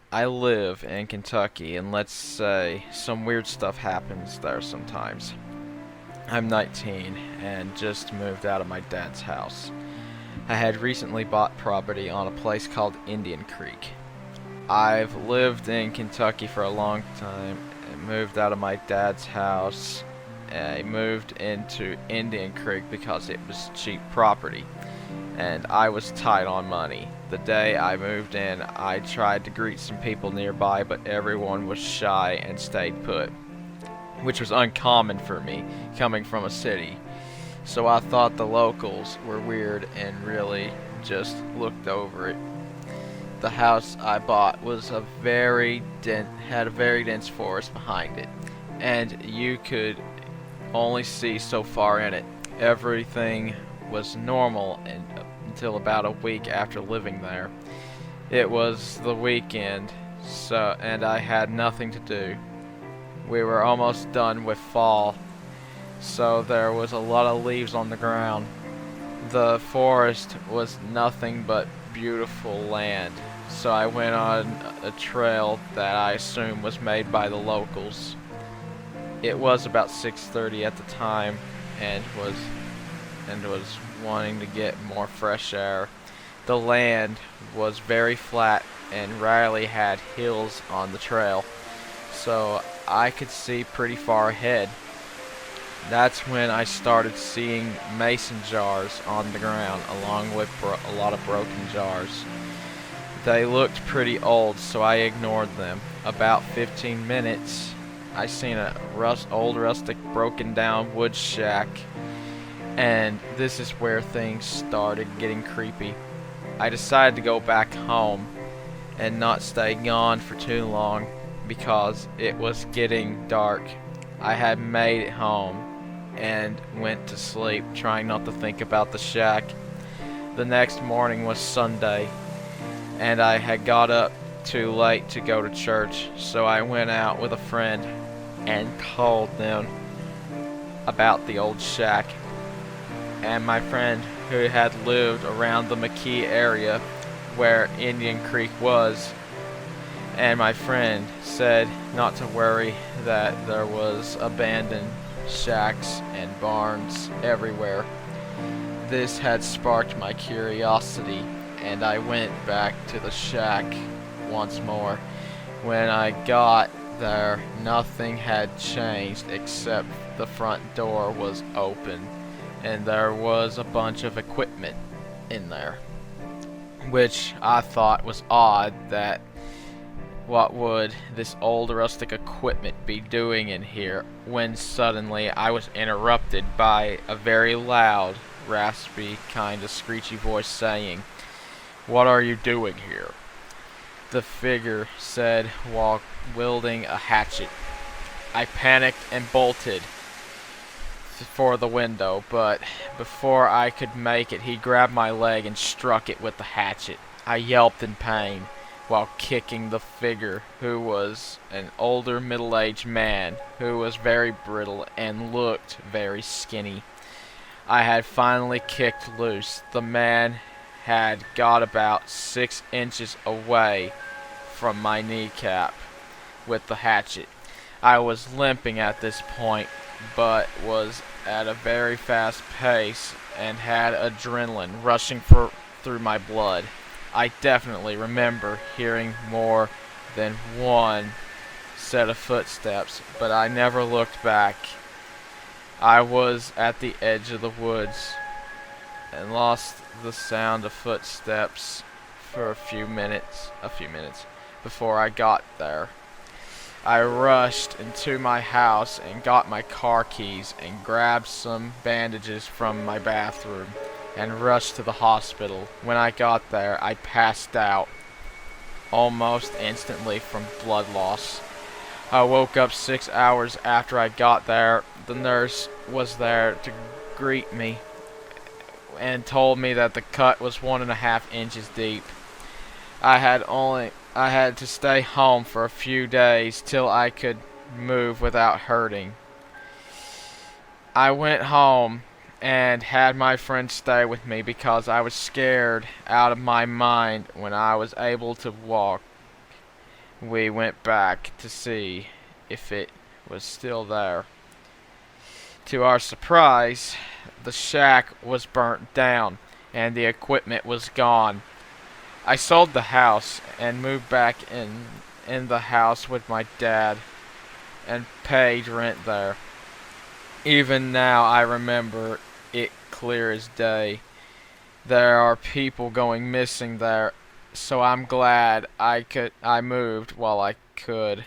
I live in Kentucky, and let's say some weird stuff happens there sometimes. I'm 19 and just moved out of my dad's house. I had recently bought property on a place called Indian Creek. I've lived in Kentucky for a long time and moved out of my dad's house. I moved into Indian Creek because it was cheap property and I was tight on money. The day I moved in, I tried to greet some people nearby, but everyone was shy and stayed put, which was uncommon for me coming from a city. So I thought the locals were weird and really just looked over it. The house I bought was had a very dense forest behind it, and you could only see so far in it. Everything was normal until about a week after living there. It was the weekend, and I had nothing to do. We were almost done with fall, so there was a lot of leaves on the ground. The forest was nothing but beautiful land, so I went on a trail that I assume was made by the locals. It was about 6:30 at the time and was wanting to get more fresh air. The land was very flat and rarely had hills on the trail, so I could see pretty far ahead. That's when I started seeing mason jars on the ground along with a lot of broken jars. They looked pretty old, so I ignored them. About 15 minutes, I seen a old rustic broken down wood shack, and this is where things started getting creepy. I decided to go back home and not stay gone for too long because it was getting dark. I had made it home and went to sleep, trying not to think about the shack. The next morning was Sunday, and I had got up too late to go to church, so I went out with a friend and told them about the old shack. And my friend, who had lived around the McKee area where Indian Creek was, and my friend said not to worry, that there was abandoned shacks and barns everywhere. This had sparked my curiosity, and I went back to the shack once more. When I got there, nothing had changed except the front door was open and there was a bunch of equipment in there, which I thought was odd. That what would this old rustic equipment be doing in here? When suddenly I was interrupted by a very loud, raspy, kind of screechy voice saying, "What are you doing here?" The figure said while wielding a hatchet. I panicked and bolted for the window, but before I could make it, he grabbed my leg and struck it with the hatchet. I yelped in pain while kicking the figure, who was an older middle-aged man who was very brittle and looked very skinny. I had finally kicked loose. The man had got about 6 inches away from my kneecap with the hatchet. I was limping at this point, but was at a very fast pace and had adrenaline rushing through my blood. I definitely remember hearing more than one set of footsteps, but I never looked back. I was at the edge of the woods and lost the sound of footsteps for a few minutes before I got there. I rushed into my house and got my car keys and grabbed some bandages from my bathroom and rushed to the hospital. When I got there, I passed out almost instantly from blood loss. I woke up 6 hours after I got there. The nurse was there to greet me and told me that the cut was 1.5 inches deep. I had to stay home for a few days till I could move without hurting. I went home and had my friend stay with me because I was scared out of my mind when I was able to walk. We went back to see if it was still there. To our surprise, the shack was burnt down and the equipment was gone. I sold the house and moved back in the house with my dad and paid rent there. Even now I remember it clear as day. There are people going missing there, so I'm glad I moved while I could.